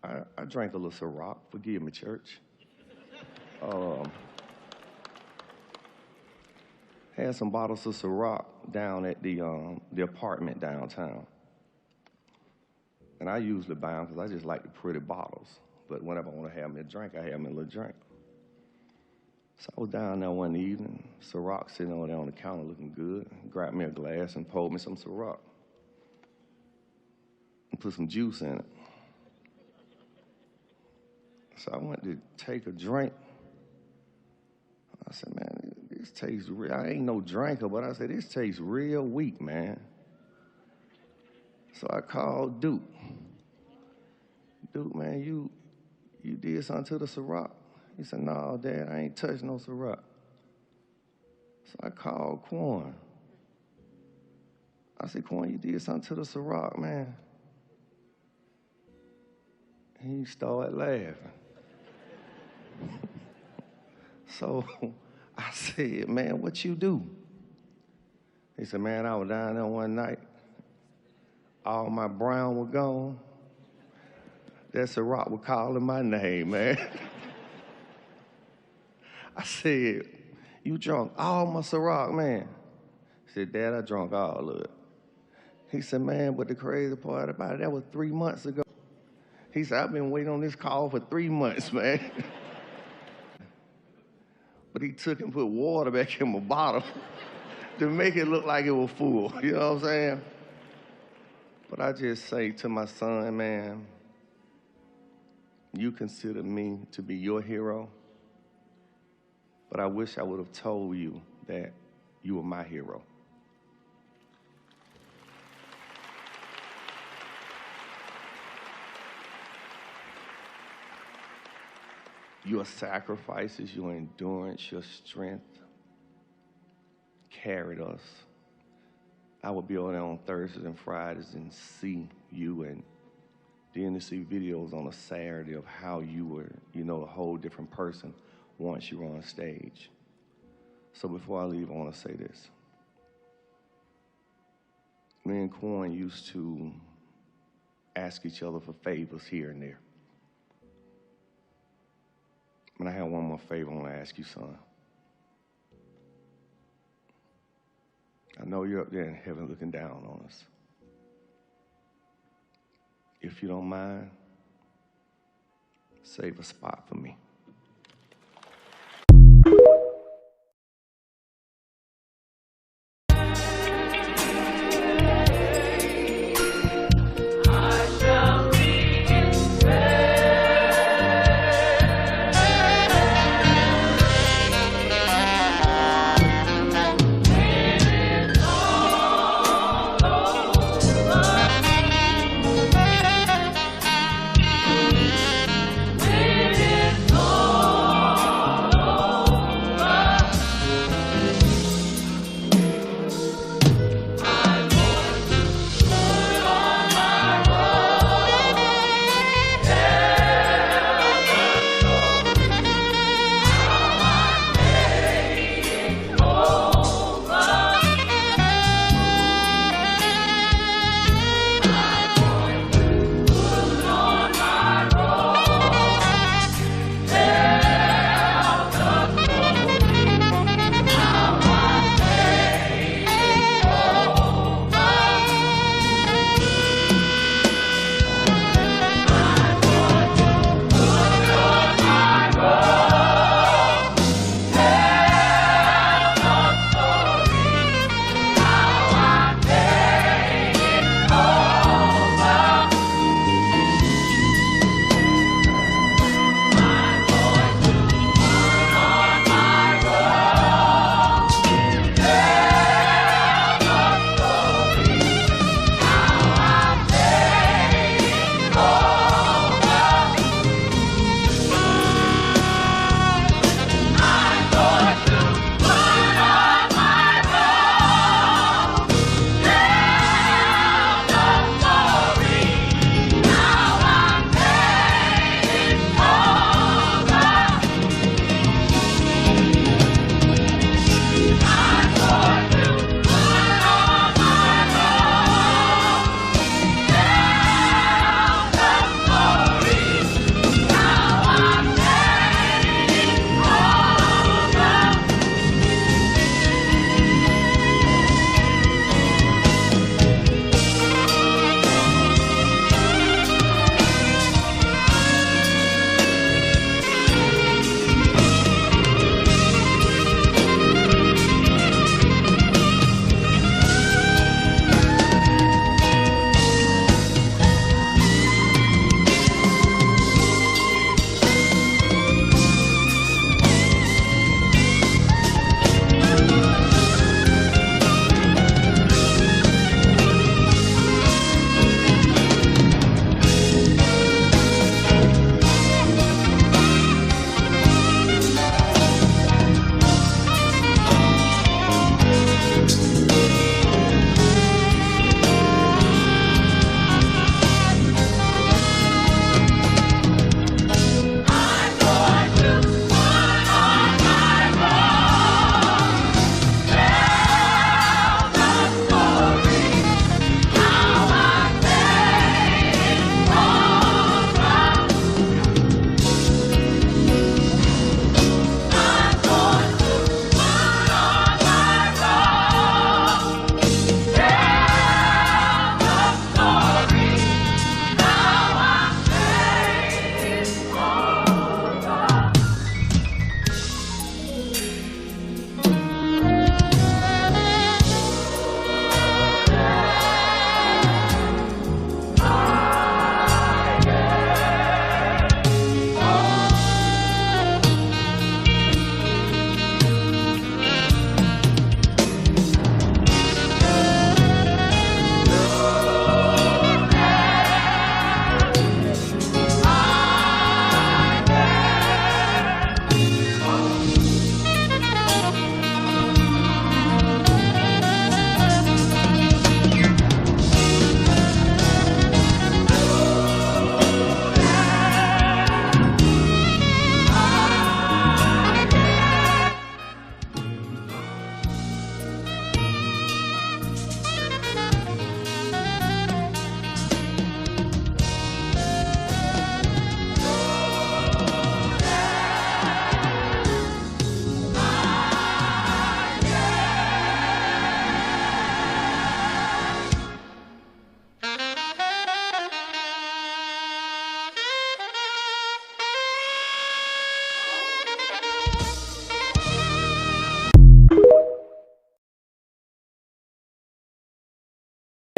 I drank a little Ciroc. Forgive me, church. Had some bottles of Ciroc down at the apartment downtown. And I usually buy them because I just like the pretty bottles. But whenever I want to have me a drink, I have me a little drink. So I was down there one evening, Ciroc sitting over there on the counter looking good. Grabbed me a glass and poured me some Ciroc. And put some juice in it. So I went to take a drink. I said, man, this tastes real. I ain't no drinker, but I said, this tastes real weak, man. So I called Duke. Duke, man, you did something to the Ciroc? He said, no, Dad, I ain't touched no Ciroc. So I called Quan. I said, Quan, you did something to the Ciroc, man. He started laughing. So I said, man, what you do? He said, man, I was down there one night. All my brown were gone. That Ciroc was calling my name, man. I said, you drunk all my Ciroc, man? He said, Dad, I drunk all of it. He said, man, but the crazy part about it, that was 3 months ago. He said, I've been waiting on this call for 3 months, man. But he took and put water back in my bottle to make it look like it was full, you know what I'm saying? But I just say to my son, man, you consider me to be your hero, but I wish I would have told you that you were my hero. Your sacrifices, your endurance, your strength carried us. I would be on there on Thursdays and Fridays and see you, and then to see videos on a Saturday of how you were, you know, a whole different person once you were on stage. So before I leave, I want to say this. me and Quan used to ask each other for favors here and there. And I have one more favor I want to ask you, son. I know you're up there in heaven looking down on us. If you don't mind, save a spot for me. It is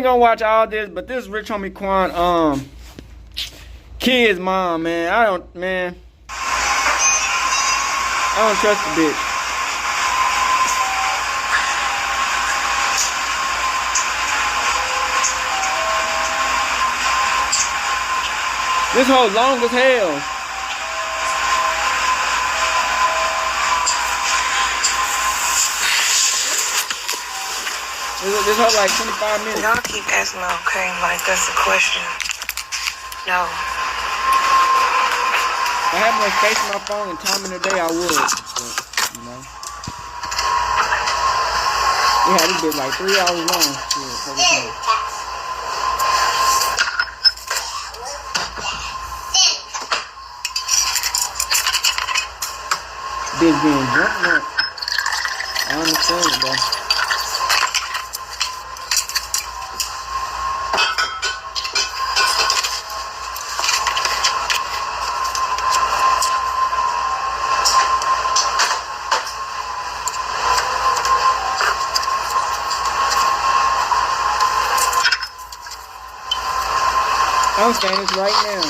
ain't gonna watch all this, but this is Rich Homie Quan, kid's mom, man. I don't trust the bitch. This hoe long as hell. This hoe like 25 minutes. Y'all keep asking me, okay, like that's a question. No. If I had more space on my phone and time in the day, I would. But, you know. We had this bitch like 3 hours long. Bitch being drunk now. I understand it, bro. I'm saying this right now.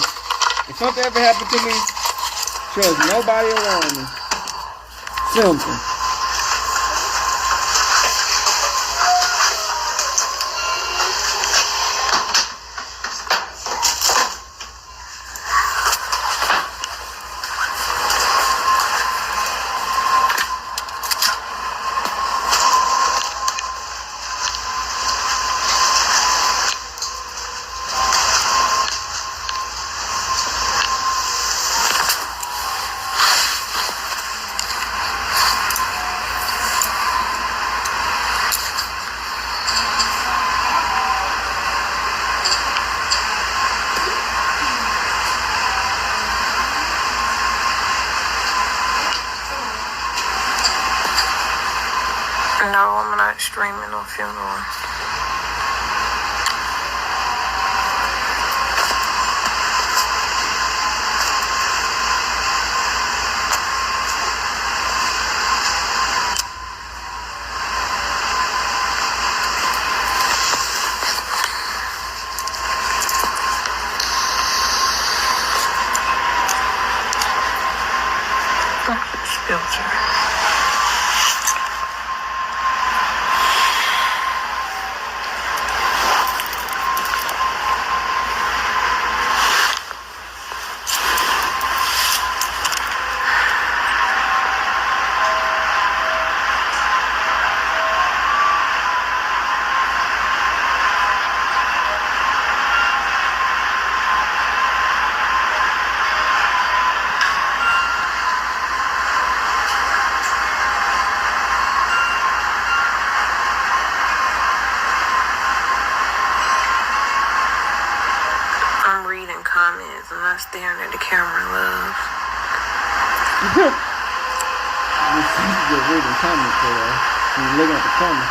If something ever happened to me, trust nobody around me. Simple. No, I'm not streaming no funeral. Filter. Comments. I'm not staring at the camera, love. You're reading comments, you're looking at the camera.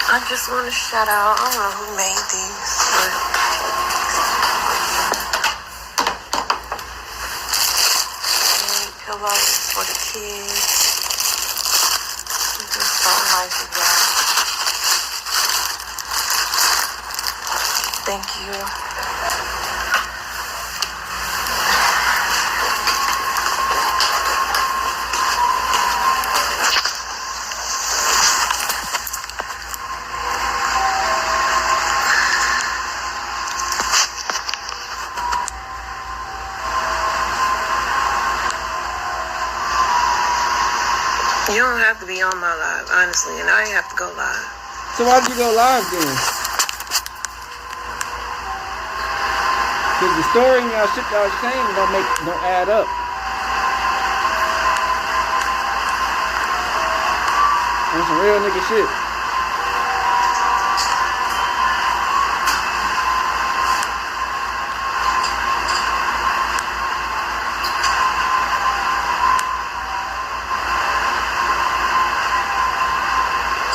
I just want to shout out, I don't know who made these, but made pillows for the kids. This is so nice of y'all. Thank you. You don't have to be on my live, honestly, and I ain't have to go live. So why did you go live then? Cause the story and y'all shit y'all saying don't add up. That's some real nigga shit.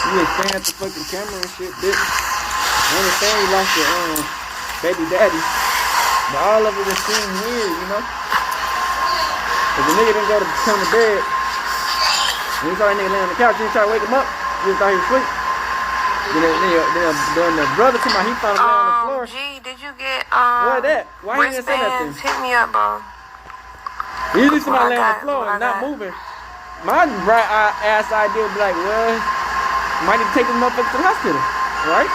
You was staring at the fucking camera and shit, bitch. I understand you lost your baby daddy, but all of it just seemed weird, you know? Cause the nigga didn't come to bed. When he saw that nigga laying on the couch, he didn't try to wake him up. He just thought he was asleep. Then the brother told me he found him laying on the floor. G, did you get What that? Why he didn't say nothing? Hit me up, bro. Usually somebody laying on the floor and not moving. My right ass idea would be like, well, might need to take this motherfucker to the hospital, right?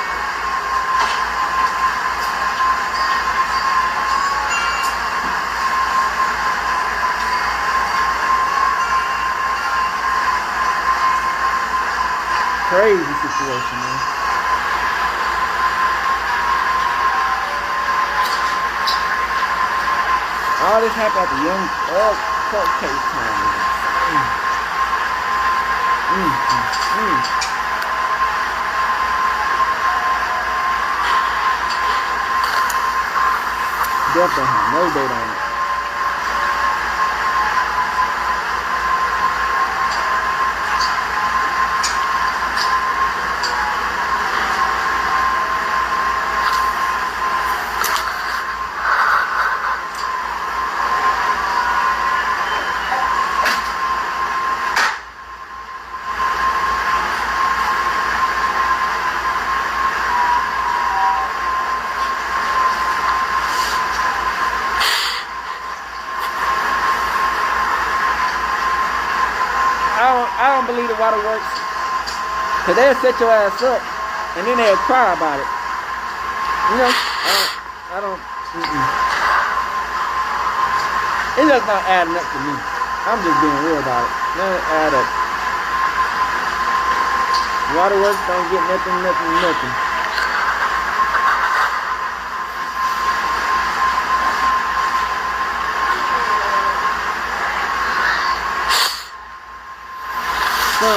Crazy situation, man. All this happened at the young court case time. Death don't have no date on it. I don't believe the water works. Cause they'll set your ass up and then they'll cry about it. You know? I don't. It's just not adding up to me. I'm just being real about it. Nothing add up. Waterworks don't get nothing.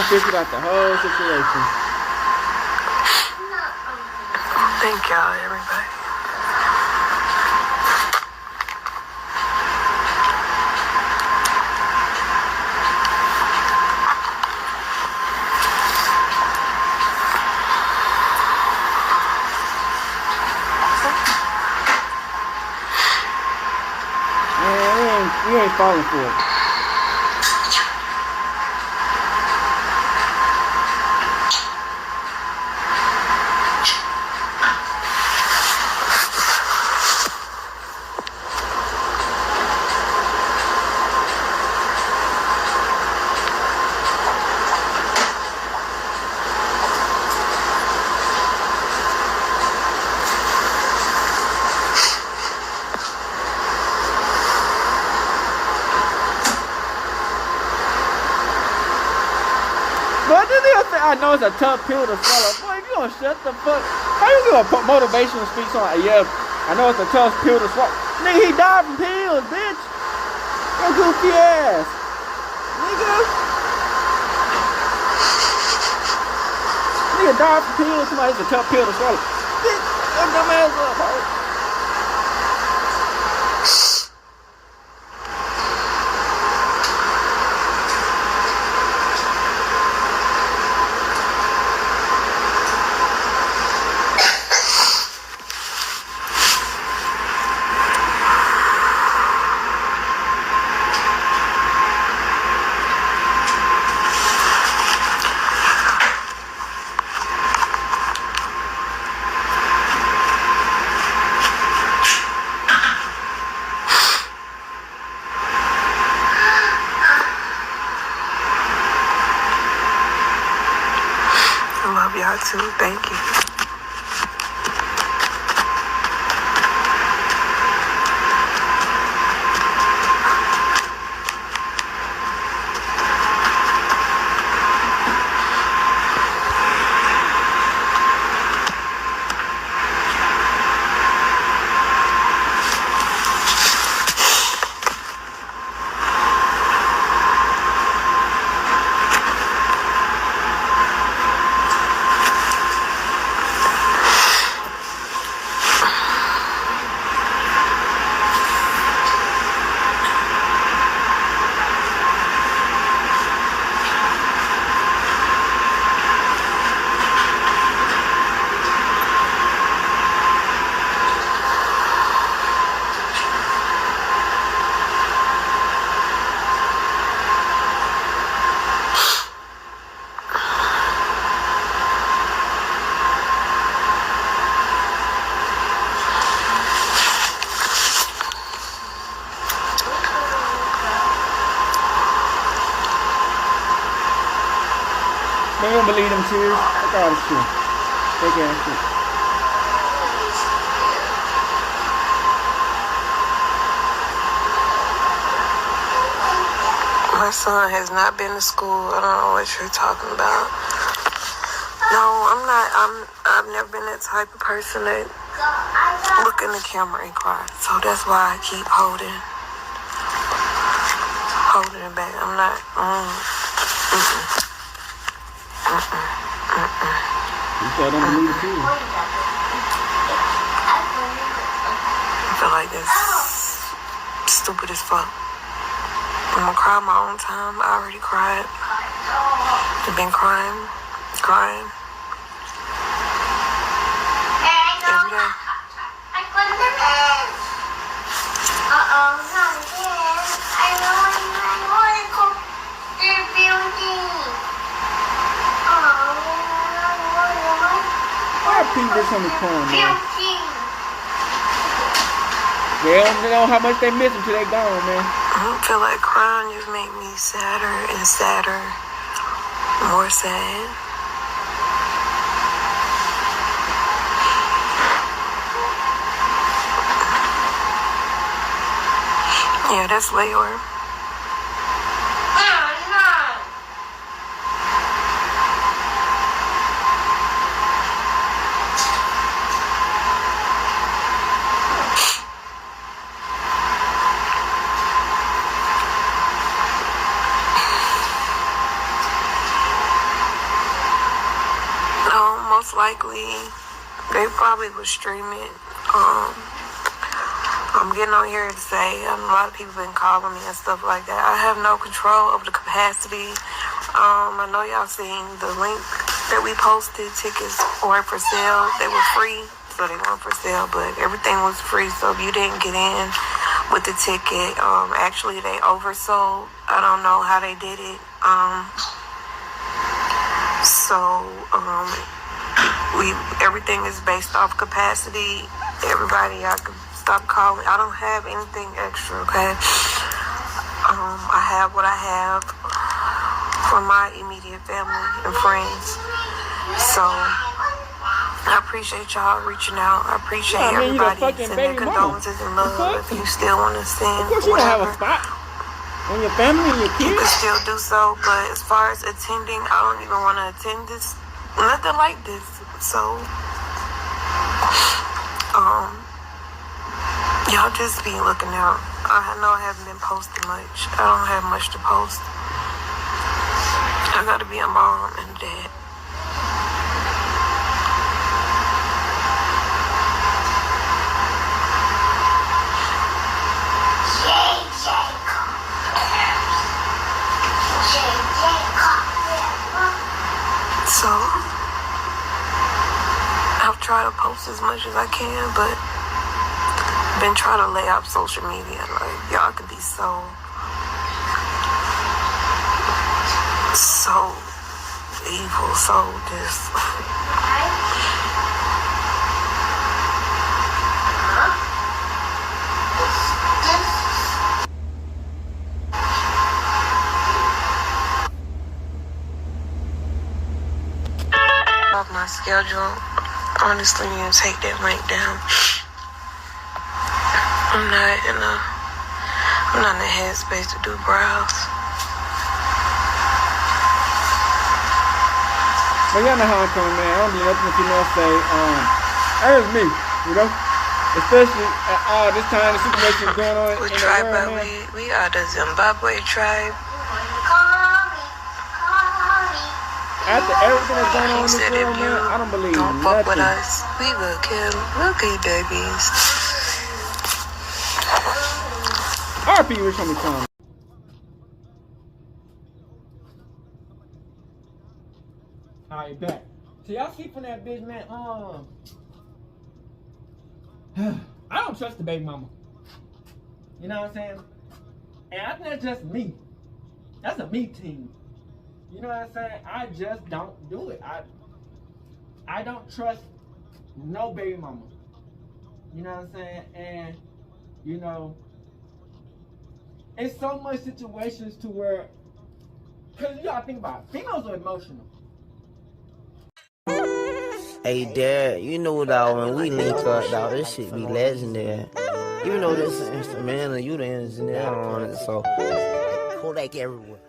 Figured out the whole situation. Thank y'all, everybody. Man, we ain't falling for it. I know it's a tough pill to swallow. Boy, if you gonna shut the fuck, how you do a motivational speech on? Yeah, I know it's a tough pill to swallow. Nigga, he died from pills, bitch. Your goofy ass, nigga died from pills. Somebody, it's a tough pill to swallow. Bitch, your dumb ass up, bro. Y'all too. Thank you. They don't believe them tears. Fuck all this shit. Fake ass shit. My son has not been to school. I don't know what you're talking about. No, I'm not. I've never been that type of person that look in the camera and cry. So that's why I keep holding it back. I'm not. You still don't believe it too. I feel like that's stupid as fuck. I'm gonna cry my own time. I already cried. I've been crying. Every day. Why people this on the corner, man? They don't know how much they miss until they gone, man. I feel like crying just make me sadder and sadder. More sad. Yeah, that's Leor. Most likely, they probably was streaming. I'm getting on here to say a lot of people been calling me and stuff like that. I have no control over the capacity. I know y'all seen the link that we posted. Tickets weren't for sale. They were free, so they weren't for sale, but everything was free. So if you didn't get in with the ticket, actually they oversold. I don't know how they did it. Everything is based off capacity. Everybody, y'all can stop calling. I don't have anything extra, okay? I have what I have for my immediate family and friends. So I appreciate y'all reaching out. I appreciate everybody sending their condolences and love. If you still want to send whatever, on your family and your kids, you can still do so. But as far as attending, I don't even want to attend this. Nothing like this. So, y'all just be looking out. I know I haven't been posting much. I don't have much to post. I gotta be a mom and a dad. So, I've tried to post as much as I can, but I've been trying to lay off social media. Like, y'all can be so evil, so just... off my schedule, honestly, and take that link down. I'm not in the headspace to do brows. But y'all know how I'm coming, man. I don't do nothing if you know say, that is me, you know? Especially at all this time, the situation going on in the world, man. We are the Zimbabwe tribe. After everything that's going on in this world, man, I don't believe don't fuck nothing. with us. We will kill little babies. RP Rich Homie Quan. Alright, back. So y'all see from that bitch, man, I don't trust the baby mama. You know what I'm saying? And I think that's just me. That's a me team. You know what I'm saying? I just don't do it. I don't trust no baby mama. You know what I'm saying? And, you know, it's so much situations to where, because you gotta think about it, females are emotional. Hey, Dad, you know, dog, when we link up, dog, this shit be legendary. Even though this is instrumental, you the engineer on it, so Kodak everywhere.